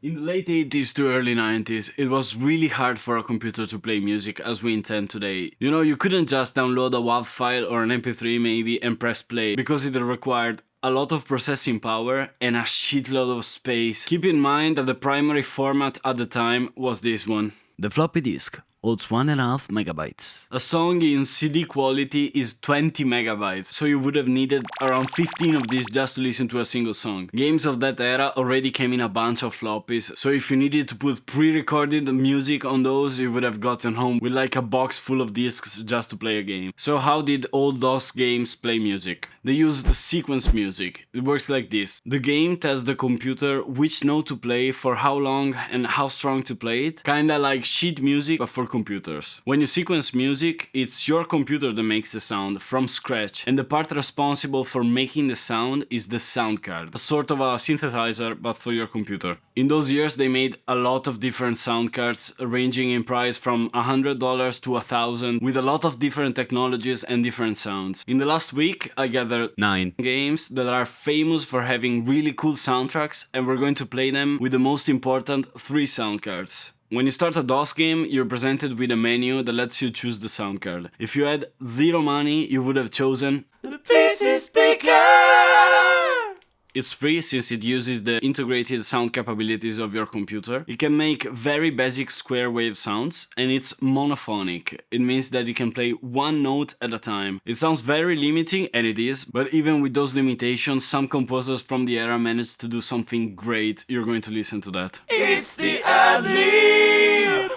In the late 80s to early 90s, it was really hard for a computer to play music as we intend today. You know, you couldn't just download a WAV file or an MP3 maybe and press play, because it required a lot of processing power and a shitload of space. Keep in mind that the primary format at the time was this one. The floppy disk holds 1.5 megabytes. A song in CD quality is 20 megabytes, so you would have needed around 15 of these just to listen to a single song. Games of that era already came in a bunch of floppies, so if you needed to put pre-recorded music on those, you would have gotten home with like a box full of discs just to play a game. So how did old DOS games play music? They used sequence music. It works like this. The game tells the computer which note to play, for how long and how strong to play it, kinda like sheet music but for computers. When you sequence music, it's your computer that makes the sound from scratch, and the part responsible for making the sound is the sound card, a sort of a synthesizer but for your computer. In those years they made a lot of different sound cards, ranging in price from $100 to $1,000, with a lot of different technologies and different sounds. In the last week I gathered 9 games that are famous for having really cool soundtracks, and we're going to play them with the most important 3 sound cards. When you start a DOS game, you're presented with a menu that lets you choose the sound card. If you had 0 money, you would have chosen the PC speaker! It's free since it uses the integrated sound capabilities of your computer. It can make very basic square wave sounds, and it's monophonic. It means that you can play one note at a time. It sounds very limiting, and it is, but even with those limitations, some composers from the era managed to do something great. You're going to listen to that. It's the ad-lib!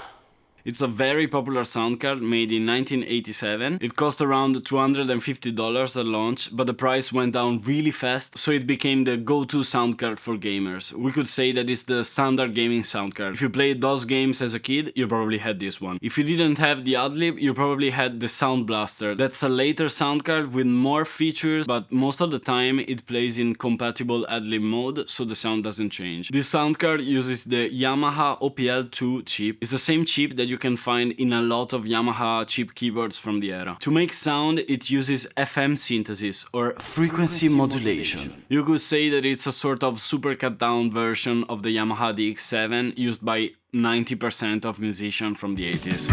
It's a very popular sound card made in 1987. It cost around $250 at launch, but the price went down really fast, so it became the go-to sound card for gamers. We could say that it's the standard gaming sound card. If you played DOS games as a kid, you probably had this one. If you didn't have the ad-lib, you probably had the Sound Blaster. That's a later sound card with more features, but most of the time it plays in compatible ad-lib mode, so the sound doesn't change. This sound card uses the Yamaha OPL2 chip. It's the same chip that you can find in a lot of Yamaha chip keyboards from the era. To make sound, it uses FM synthesis, or frequency modulation. You could say that it's a sort of super cut down version of the Yamaha DX7 used by 90% of musicians from the 80s.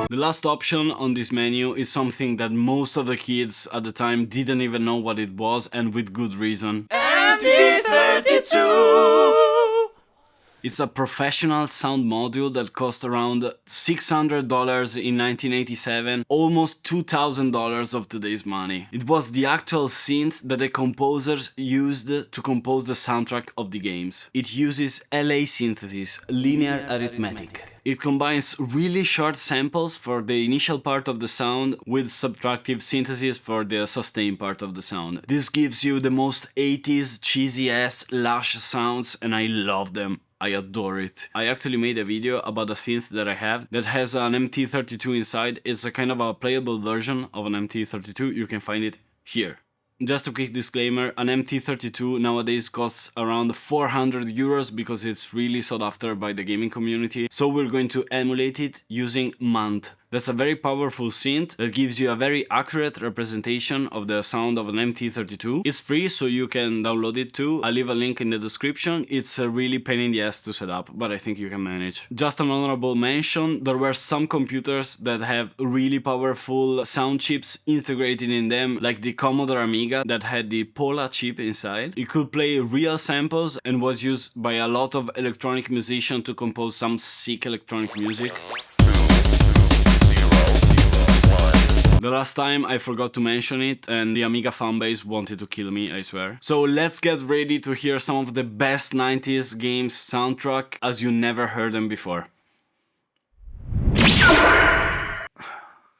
The last option on this menu is something that most of the kids at the time didn't even know what it was, and with good reason. MT32! It's a professional sound module that cost around $600 in 1987, almost $2,000 of today's money. It was the actual synth that the composers used to compose the soundtrack of the games. It uses LA synthesis, linear arithmetic. It combines really short samples for the initial part of the sound with subtractive synthesis for the sustain part of the sound. This gives you the most 80s cheesy ass lush sounds, and I love them. I adore it. I actually made a video about a synth that I have that has an MT32 inside. It's a kind of a playable version of an MT32. You can find it here. Just a quick disclaimer, an MT32 nowadays costs around 400 euros because it's really sought after by the gaming community. So we're going to emulate it using MANT. That's a very powerful synth that gives you a very accurate representation of the sound of an MT32. It's free, so you can download it too. I'll leave a link in the description. It's a really pain in the ass to set up, but I think you can manage. Just an honorable mention, there were some computers that have really powerful sound chips integrated in them, like the Commodore Amiga that had the Pola chip inside. It could play real samples and was used by a lot of electronic musicians to compose some sick electronic music. The last time I forgot to mention it, and the Amiga fanbase wanted to kill me, I swear. So let's get ready to hear some of the best 90s games soundtrack as you never heard them before.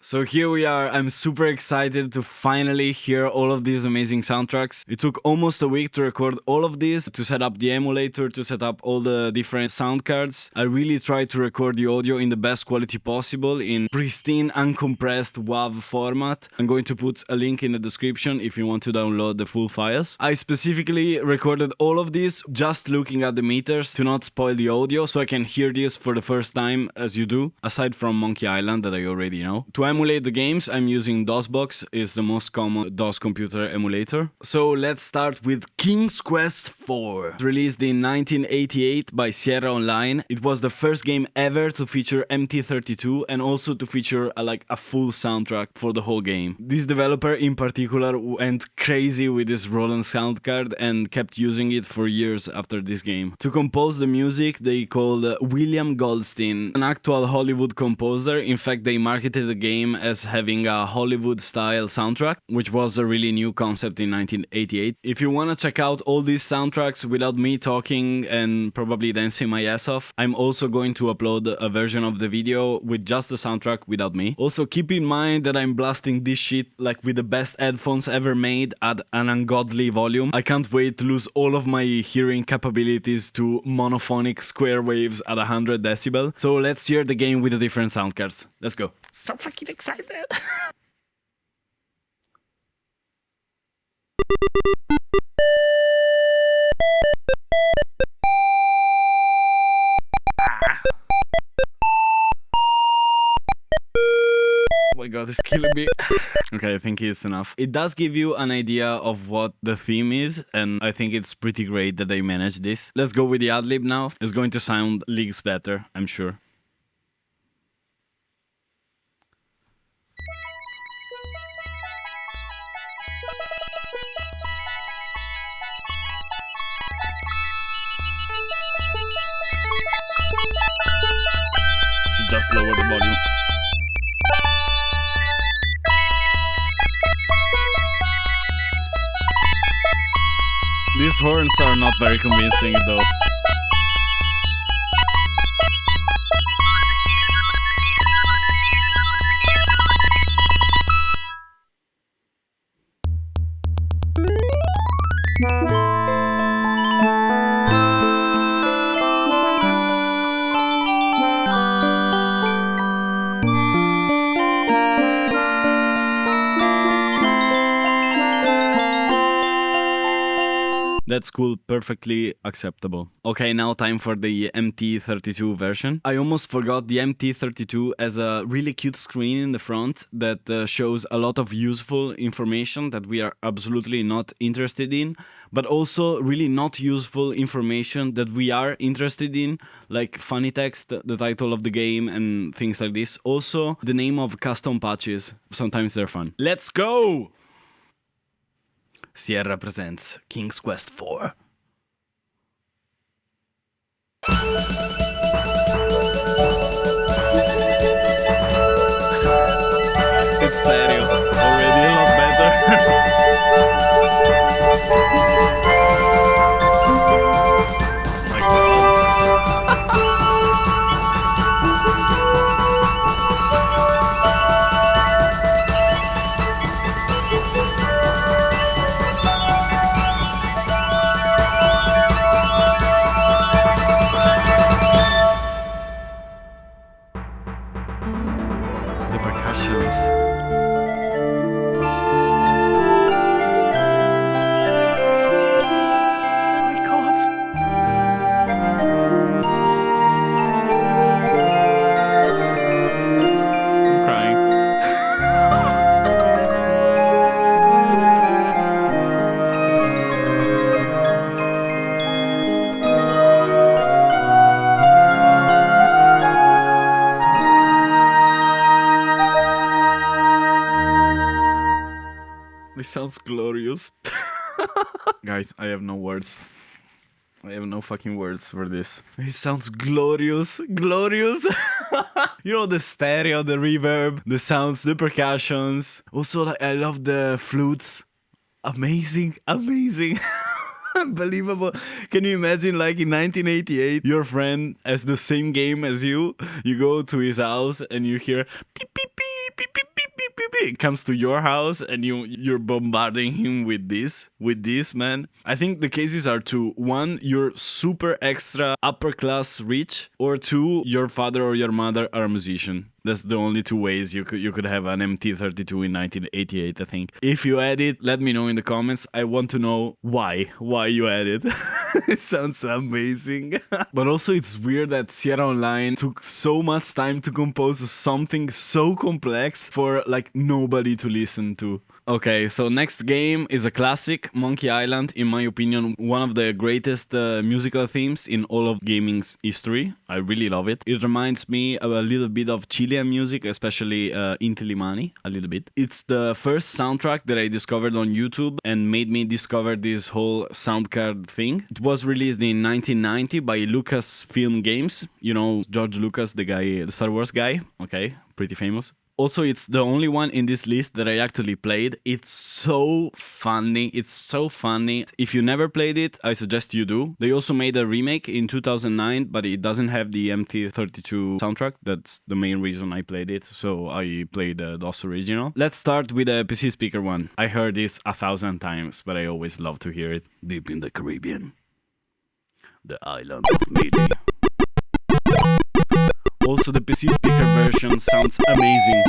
So here we are, I'm super excited to finally hear all of these amazing soundtracks. It took almost a week to record all of these, to set up the emulator, to set up all the different sound cards. I really tried to record the audio in the best quality possible in pristine uncompressed WAV format. I'm going to put a link in the description if you want to download the full files. I specifically recorded all of these just looking at the meters to not spoil the audio, so I can hear this for the first time as you do, aside from Monkey Island that I already know. To emulate emulate the games, I'm using DOSBox, it's the most common DOS computer emulator. So let's start with King's Quest IV. Released in 1988 by Sierra Online. It was the first game ever to feature MT32 and also to feature a full soundtrack for the whole game. This developer in particular went crazy with this Roland sound card and kept using it for years after this game. To compose the music, they called William Goldstein, an actual Hollywood composer. In fact, they marketed the game as having a Hollywood-style soundtrack, which was a really new concept in 1988. If you want to check out all these soundtracks without me talking and probably dancing my ass off, I'm also going to upload a version of the video with just the soundtrack without me. Also, keep in mind that I'm blasting this shit with the best headphones ever made at an ungodly volume. I can't wait to lose all of my hearing capabilities to monophonic square waves at 100 decibel. So let's hear the game with the different sound cards. Let's go. So fucking excited! Oh my god, it's killing me. Okay, I think it's enough. It does give you an idea of what the theme is, and I think it's pretty great that they managed this. Let's go with the ad-lib now. It's going to sound leagues better, I'm sure. Should just lower the volume. These horns are not very convincing though. That's cool, perfectly acceptable. Okay, now time for the MT32 version. I almost forgot the MT32 as a really cute screen in the front that shows a lot of useful information that we are absolutely not interested in, but also really not useful information that we are interested in, like funny text, the title of the game and things like this. Also, the name of custom patches. Sometimes they're fun. Let's go! Sierra presents King's Quest IV. It's stereo. Already a lot better. The percussions. This sounds glorious. Guys, I have no words. I have no fucking words for this. It sounds glorious. Glorious. You know, the stereo, the reverb, the sounds, the percussions. Also, I love the flutes. Amazing. Amazing. Unbelievable. Can you imagine, in 1988, your friend has the same game as you? You go to his house and you hear beep, beep, beep, beep, beep, beep, beep, beep, beep. It comes to your house and you're bombarding him with this, man. I think the cases are two. One, you're super extra upper class rich, or two, your father or your mother are a musician. That's the only two ways you could have an MT32 in 1988, I think. If you had it, let me know in the comments. I want to know why you had it. It sounds amazing. But also it's weird that Sierra Online took so much time to compose something so complex for like nobody to listen to. Okay, so next game is a classic, Monkey Island. In my opinion, one of the greatest musical themes in all of gaming's history. I really love it. It reminds me of a little bit of Chilean music, especially Inti Limani, a little bit. It's the first soundtrack that I discovered on YouTube and made me discover this whole soundcard thing. It was released in 1990 by Lucasfilm Games. You know, George Lucas, the guy, the Star Wars guy. Okay, pretty famous. Also, it's the only one in this list that I actually played. It's so funny. It's so funny. If you never played it, I suggest you do. They also made a remake in 2009, but it doesn't have the MT32 soundtrack. That's the main reason I played it. So I played the DOS original. Let's start with the PC speaker one. I heard this 1,000 times, but I always love to hear it. Deep in the Caribbean, the island of Willy. Also, the PC speaker version sounds amazing.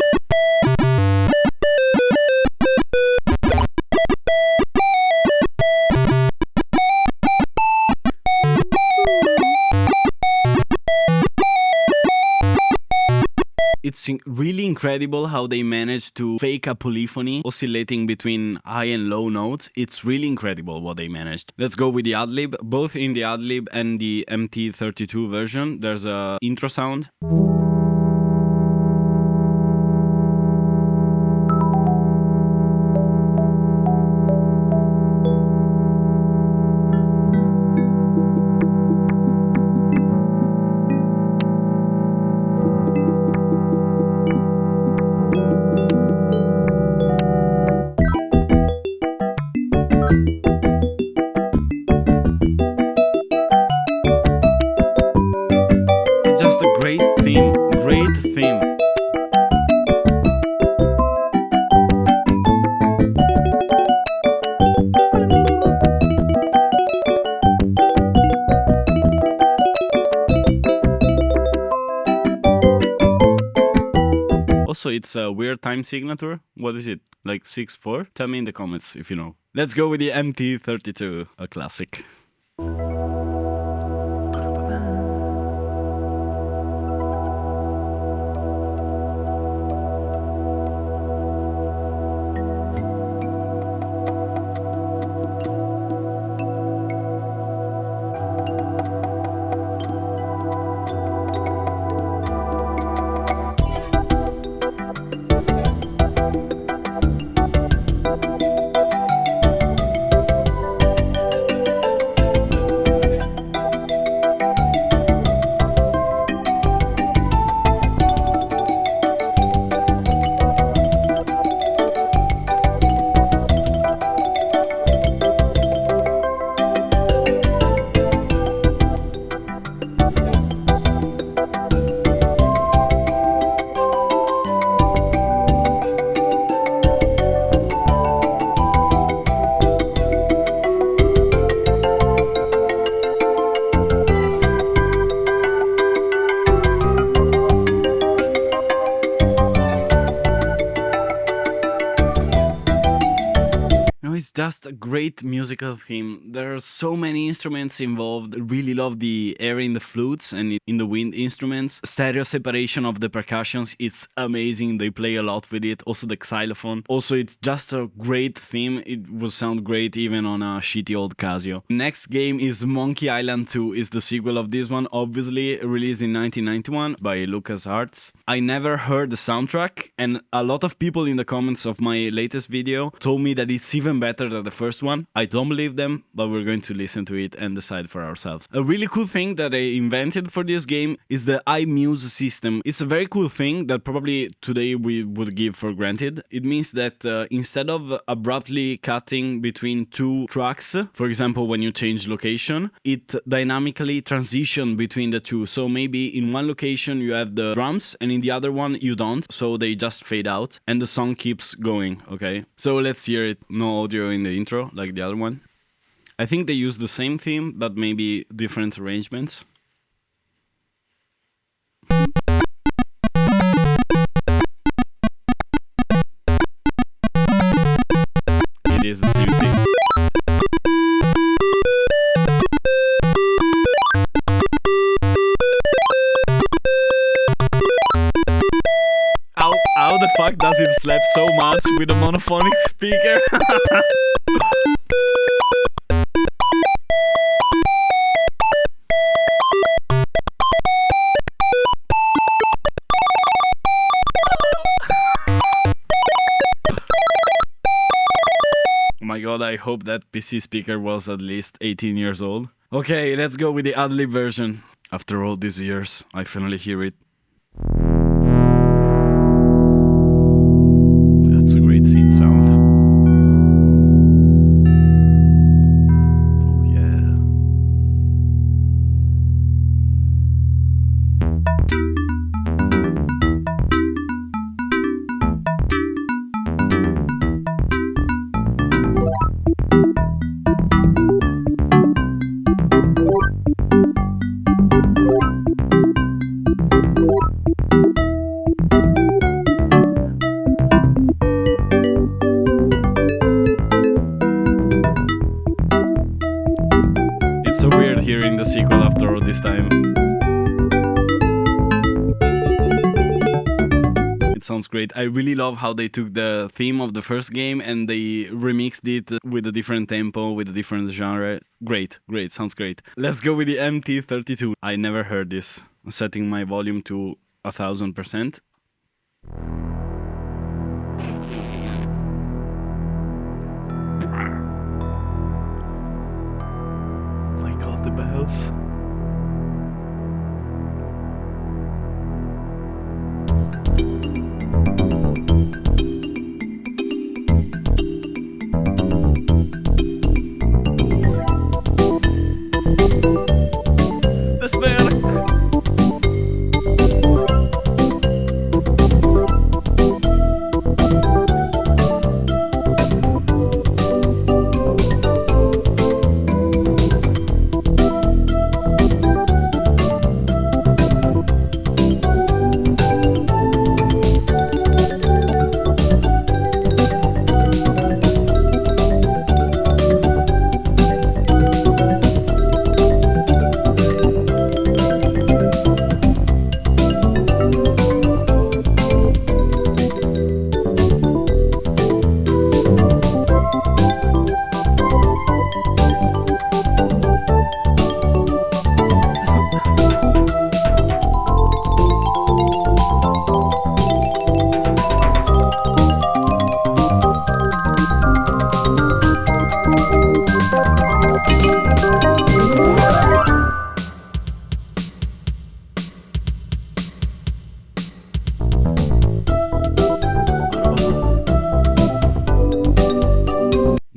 It's really incredible how they managed to fake a polyphony oscillating between high and low notes. It's really incredible what they managed. Let's go with the adlib. Both in the adlib and the MT32 version, there's a intro sound. Just a great theme, great theme. Also, it's a weird time signature. What is it? Like 6/4? Tell me in the comments if you know. Let's go with the MT32, a classic. It's just a great musical theme. There are so many instruments involved. I really love the air in the flutes and in the wind instruments. Stereo separation of the percussions, it's amazing. They play a lot with it. Also the xylophone. Also, it's just a great theme. It will sound great even on a shitty old Casio. Next game is Monkey Island 2. It's the sequel of this one, obviously released in 1991 by LucasArts. I never heard the soundtrack, and a lot of people in the comments of my latest video told me that it's even better than the first one. I don't believe them, but we're going to listen to it and decide for ourselves. A really cool thing that I invented for this game is the iMuse system. It's a very cool thing that probably today we would give for granted. It means that instead of abruptly cutting between two tracks, for example when you change location, it dynamically transitions between the two. So maybe in one location you have the drums and in the other one you don't, so they just fade out and the song keeps going, okay? So let's hear it. No audio in the intro like the other one. I think they use the same theme but maybe different arrangements. It is the same thing. with a monophonic speaker. Oh my god, I hope that PC speaker was at least 18 years old. Okay, let's go with the ad-lib version. After all these years, I finally hear it. That's a great synth sound. Oh yeah. It's so weird hearing the sequel after all this time. It sounds great. I really love how they took the theme of the first game and they remixed it with a different tempo, with a different genre. Great, great, sounds great. Let's go with the MT32. I never heard this. I'm setting my volume to 1000%. My god, the bells.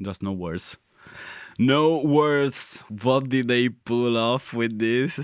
Just no words. No words. What did they pull off with this?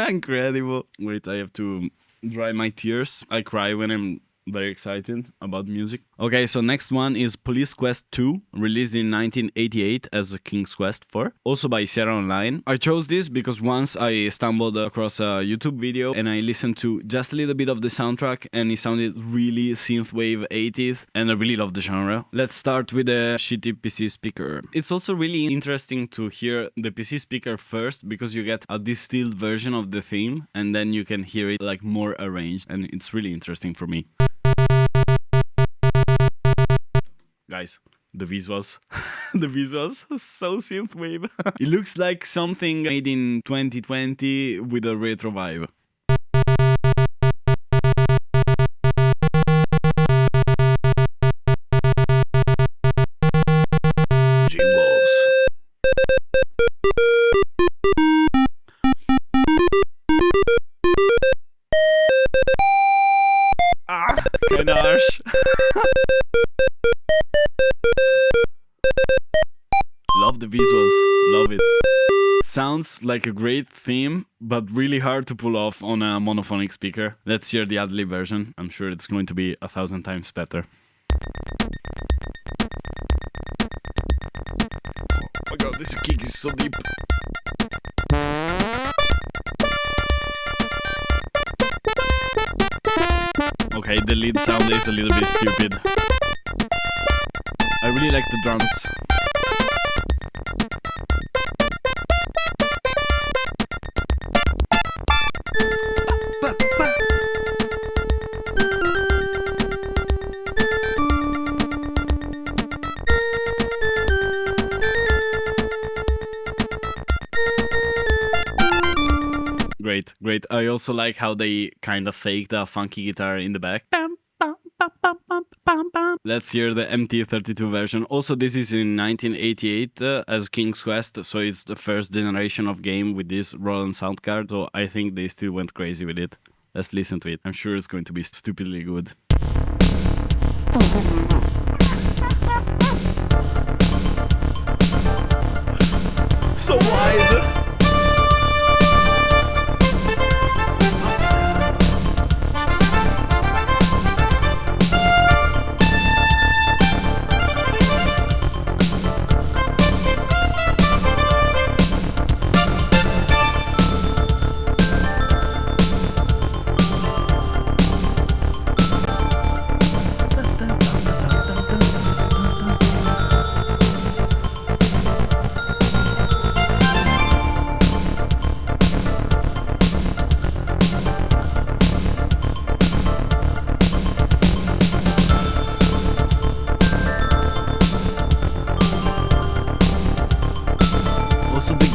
Incredible. Wait, I have to dry my tears. I cry when I'm very excited about music. Okay, so next one is Police Quest 2, released in 1988 as a King's Quest 4, also by Sierra Online. I chose this because once I stumbled across a YouTube video and I listened to just a little bit of the soundtrack and it sounded really synthwave 80s and I really love the genre. Let's start with the shitty PC speaker. It's also really interesting to hear the PC speaker first because you get a distilled version of the theme and then you can hear it like more arranged and it's really interesting for me. Guys, the visuals. The visuals, so synthwave. It looks like something made in 2020 with a retro vibe. Jingles. Ah, kinda harsh. Love the visuals, love it. Sounds like a great theme, but really hard to pull off on a monophonic speaker. Let's hear the ad-lib version. I'm sure it's going to be 1,000 times better. Oh my god, this kick is so deep. Okay, the lead sound is a little bit stupid. I really like the drums. Great, great. I also like how they kind of fake the funky guitar in the back. Bam, bam, bam, bam, bam, bam, bam. Let's hear the MT32 version. Also, this is in 1988 as King's Quest, so it's the first generation of game with this Roland sound card, so I think they still went crazy with it. Let's listen to it. I'm sure it's going to be stupidly good. So wide!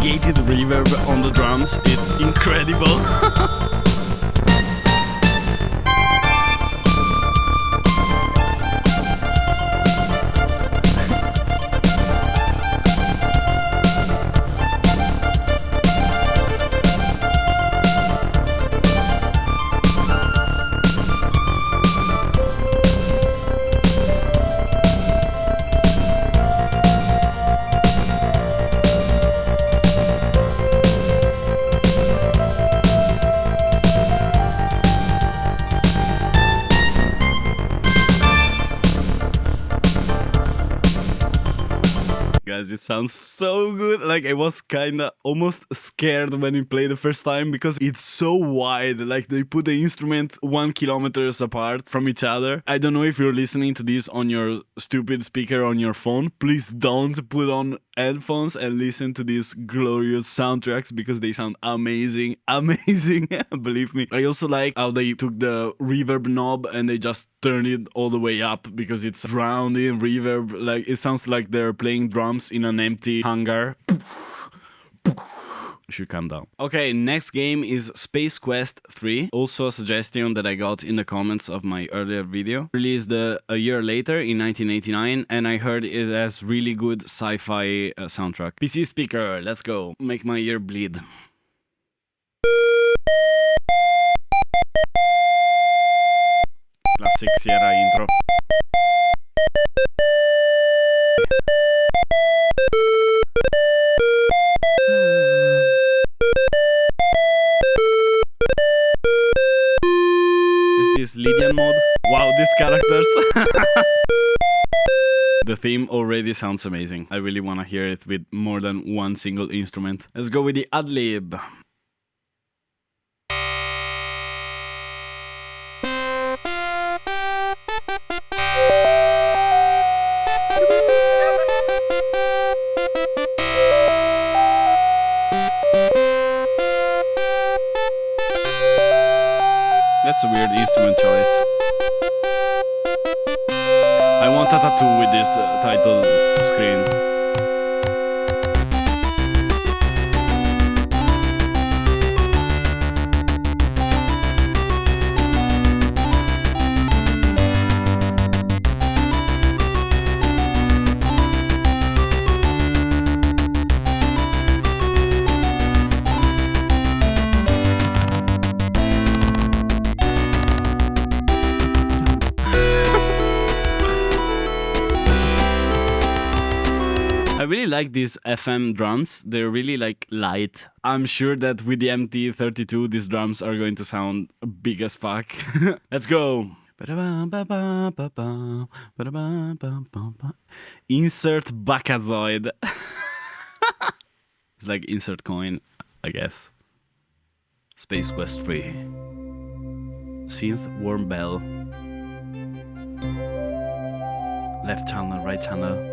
Gated reverb on the drums, it's incredible. Guys, it sounds so good. Like, I was kinda almost scared when we played the first time because it's so wide. Like, they put the instrument 1 kilometers apart from each other. I don't know if you're listening to this on your stupid speaker on your phone. Please don't put on headphones and listen to these glorious soundtracks because they sound amazing. Amazing. Believe me. I also like how they took the reverb knob and they just turned it all the way up because it's drowned in reverb. Like, it sounds like they're playing drums in an empty hangar. Should calm down. Okay, next game is Space Quest 3. Also a suggestion that I got in the comments of my earlier video. Released a year later in 1989, and I heard it has really good sci-fi soundtrack. PC speaker, let's go. Make my ear bleed. Classic Sierra intro. Is this Lydian mode? Wow, these characters! The theme already sounds amazing. I really want to hear it with more than one single instrument. Let's go with the ad-lib. That's a weird instrument choice. I want a tattoo with this title screen. I really like these FM drums. They're really like light. I'm sure that with the MT32 these drums are going to sound big as fuck. Let's go. Insert Backazoid. It's like insert coin, I guess. Space Quest 3. Synth warm bell. Left channel, right channel.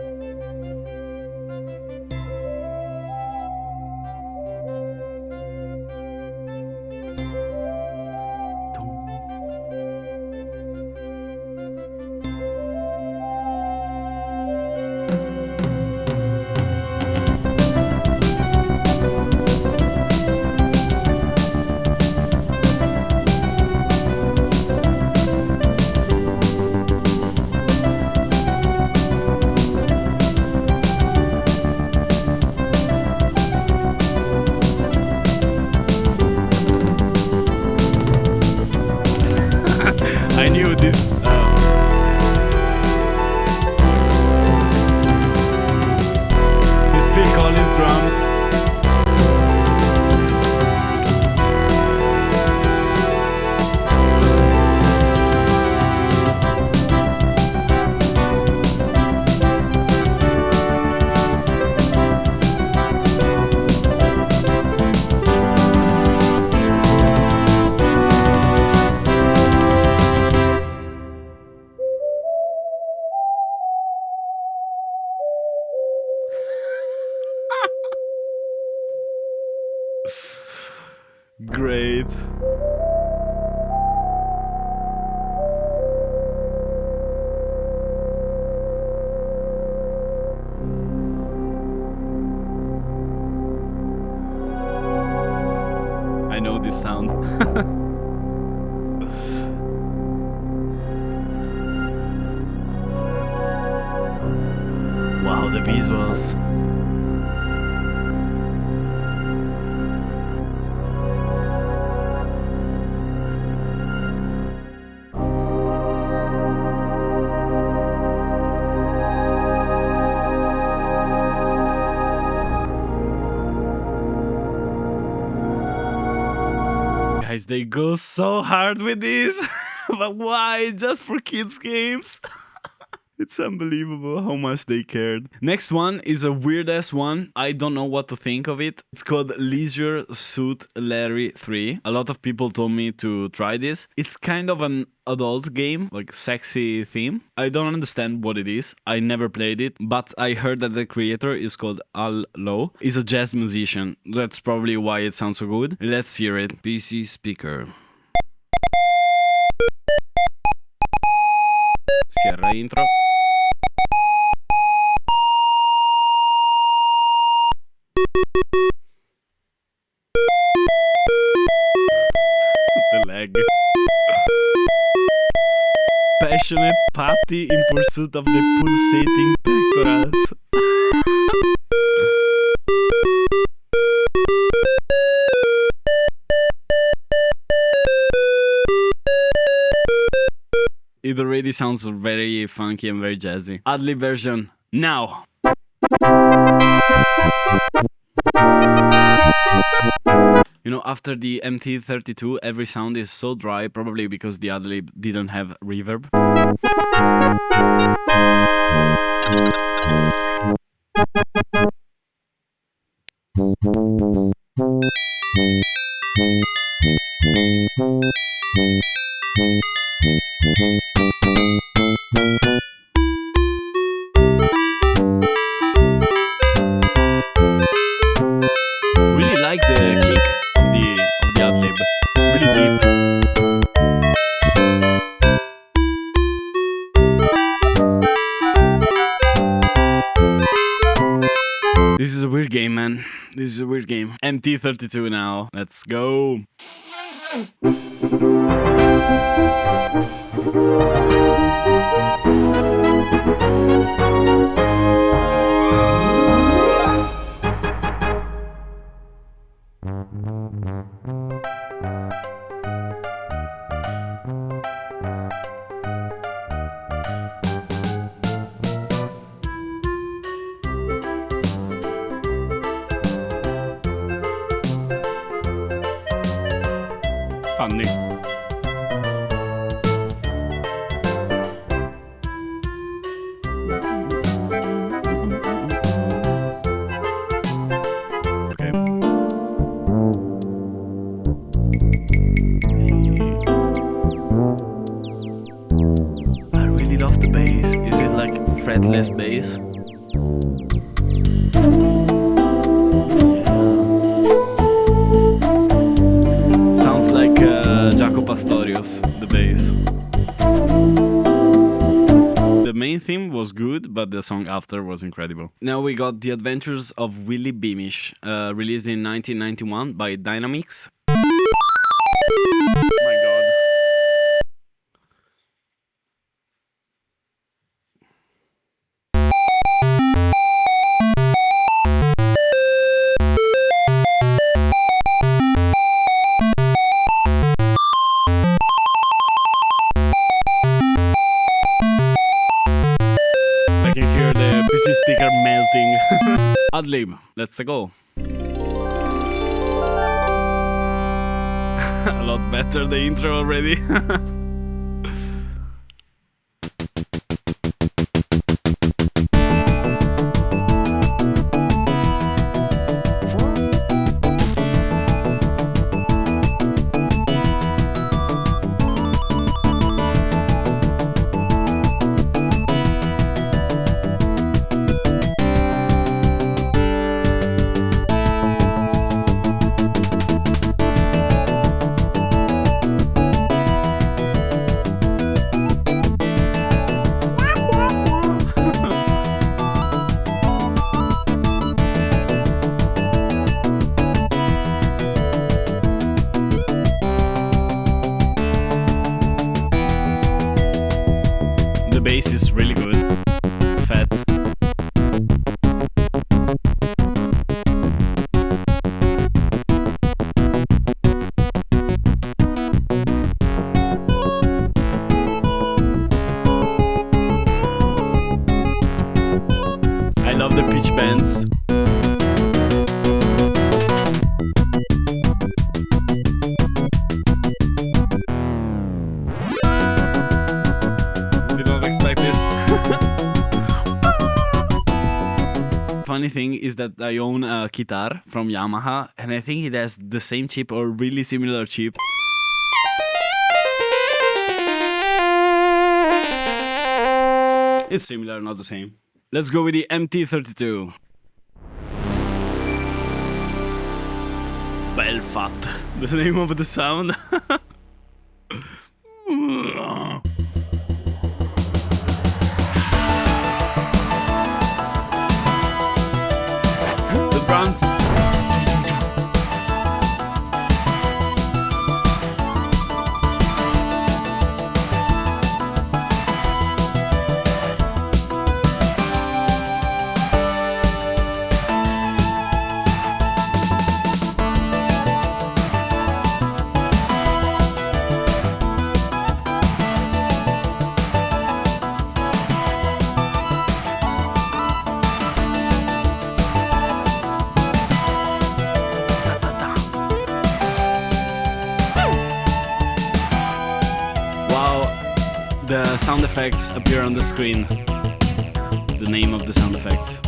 Great. I know this sound. Wow, the visuals. Guys, they go so hard with this. But why? Just for kids' games? It's unbelievable how much they cared. Next one is a weird ass one. I don't know what to think of it. It's called Leisure Suit Larry 3. A lot of people told me to try this. It's kind of an adult game, like sexy theme. I don't understand what it is. I never played it, but I heard that the creator is called Al Low. He's a jazz musician. That's probably why it sounds so good. Let's hear it. PC speaker. Cierra intro. The leg. Passionate party in pursuit of the pulsating pectorals. It already sounds very funky and very jazzy. Ad-lib version now. You know, after the MT32, every sound is so dry, probably because the ad-lib didn't have reverb. Really like the kick of the ad-lib. Really deep. This is a weird game, man. This is a weird game. MT32 now. Let's go. Funny. Okay. I really love the bass. Is it like fretless bass? Pastorius, the bass. The main theme was good, but the song after was incredible. Now we got The Adventures of Willy Beamish, released in 1991 by Dynamix. Oh my god. Speaker melting. Ad-lib, let's go. A lot better the intro already. funny thing is that I own a guitar from Yamaha, and I think it has the same chip or really similar chip. It's similar, not the same. Let's go with the MT32. Belfat, the name of the sound. The drums. The sound effects appear on the screen. The name of the sound effects.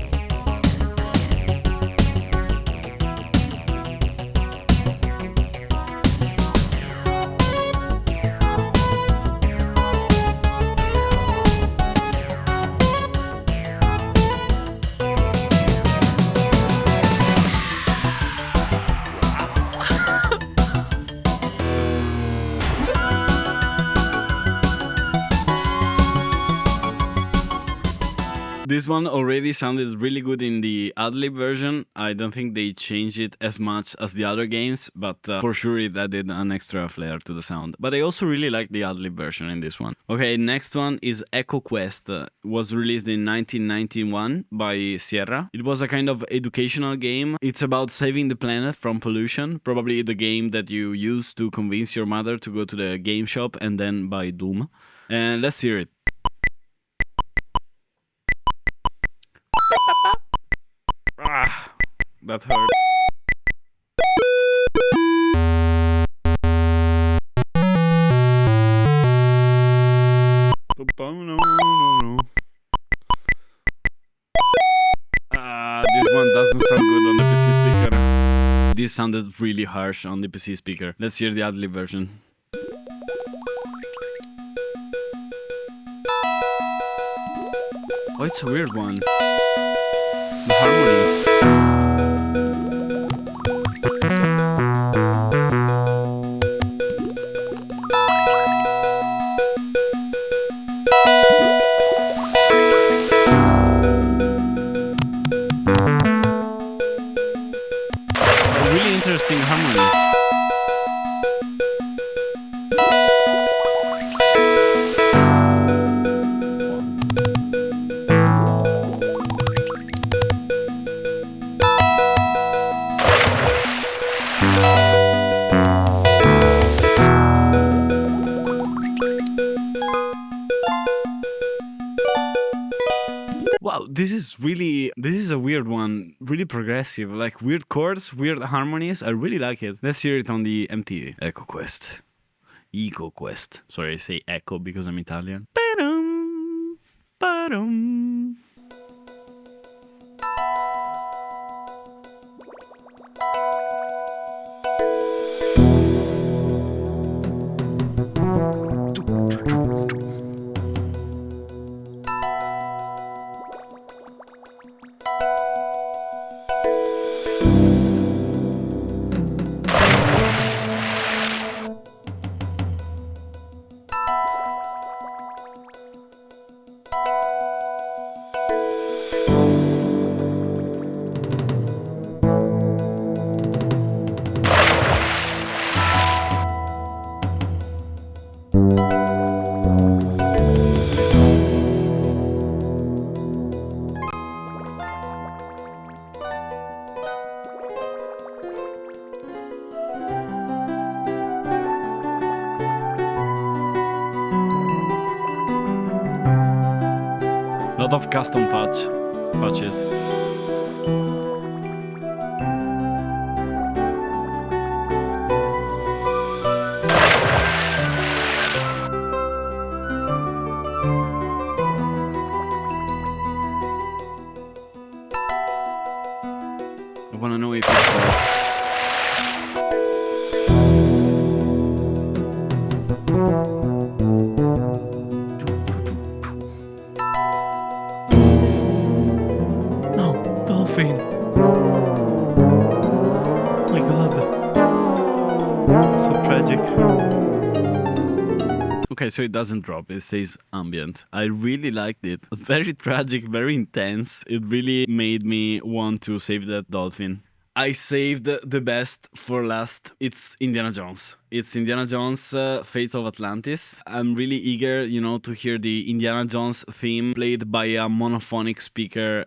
This one already sounded really good in the ad-lib version. I don't think they changed it as much as the other games, but for sure it added an extra flair to the sound. But I also really like the ad-lib version in this one. Okay, next one is Echo Quest. It was released in 1991 by Sierra. It was a kind of educational game. It's about saving the planet from pollution. Probably the game that you use to convince your mother to go to the game shop and then buy Doom. And let's hear it. Ah, that hurt. This one doesn't sound good on the PC speaker. This sounded really harsh on the PC speaker. Let's hear the ad-lib version. Oh, it's a weird one. The harmonies. Really interesting harmonies. Wow, this is a weird one, really progressive, like weird chords, weird harmonies. I really like it. Let's hear it on the MT Echo Quest. Eco Quest. Sorry, I say echo because I'm Italian. Ba-dum, ba-dum. Lot of custom patches. my god. So tragic. Okay, so it doesn't drop, it stays ambient. I really liked it. Very tragic, very intense. It really made me want to save that dolphin. I saved the best for last. It's Indiana Jones. It's Indiana Jones, Fates of Atlantis. I'm really eager, to hear the Indiana Jones theme played by a monophonic speaker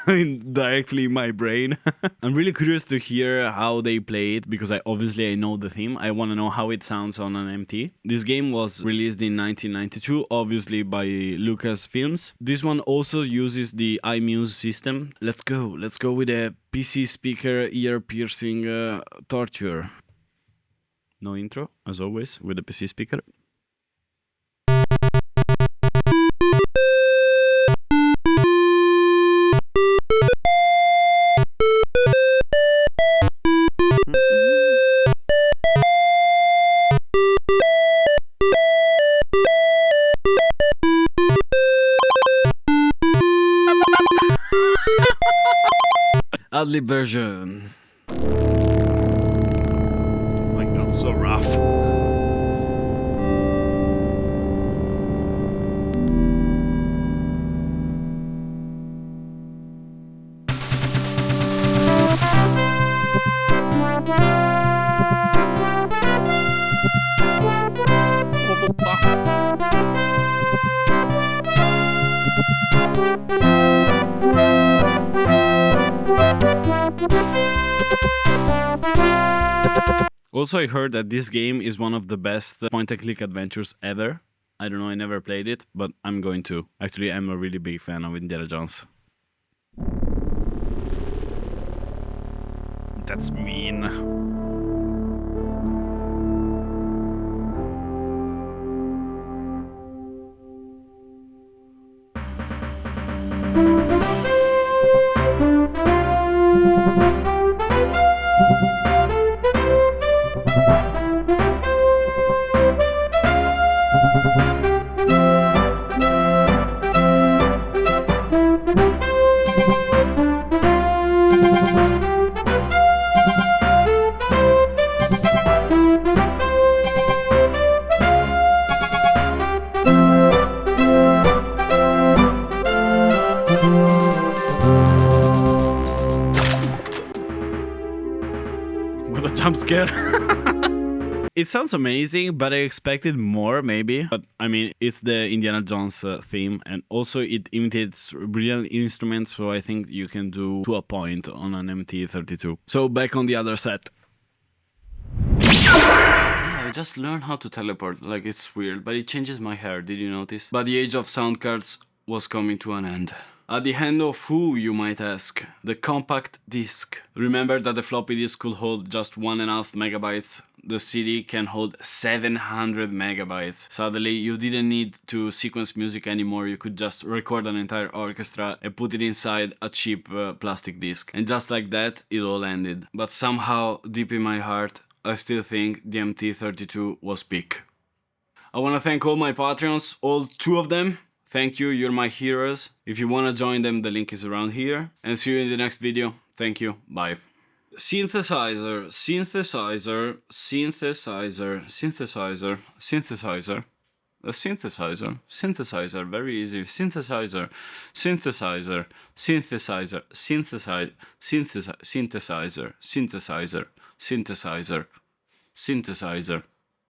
directly in my brain. I'm really curious to hear how they play it because I know the theme. I want to know how it sounds on an MT. This game was released in 1992, obviously by Lucasfilms. This one also uses the iMuse system. Let's go with a PC speaker ear-piercing torture. No intro, as always, with the PC speaker. Adlib version. Oh my god, so rough. Also, I heard that this game is one of the best point-and-click adventures ever. I don't know, I never played it, but I'm going to. Actually, I'm a really big fan of Indiana Jones. That's mean. What a jump scare. It sounds amazing, but I expected more, maybe. But I mean, it's the Indiana Jones theme, and also it imitates real instruments, so I think you can do to a point on an MT-32. So back on the other set. Yeah, I just learned how to teleport, like it's weird, but it changes my hair, did you notice? But the age of soundcards was coming to an end. At the hand of who, you might ask? The compact disc. Remember that the floppy disk could hold just 1.5 megabytes? The CD can hold 700 megabytes. Suddenly, you didn't need to sequence music anymore, you could just record an entire orchestra and put it inside a cheap plastic disc. And just like that, it all ended. But somehow, deep in my heart, I still think the MT-32 was peak. I wanna thank all my Patreons, all 2 of them. Thank you, you're my heroes. If you wanna join them, the link is around here. And see you in the next video. Thank you, bye. Synthesizer, synthesizer, synthesizer, synthesizer, synthesizer. A synthesizer, synthesizer, very easy. Synthesizer, synthesizer, synthesizer, synthesizer, synthesizer, synthesizer, synthesizer, synthesizer, synthesizer.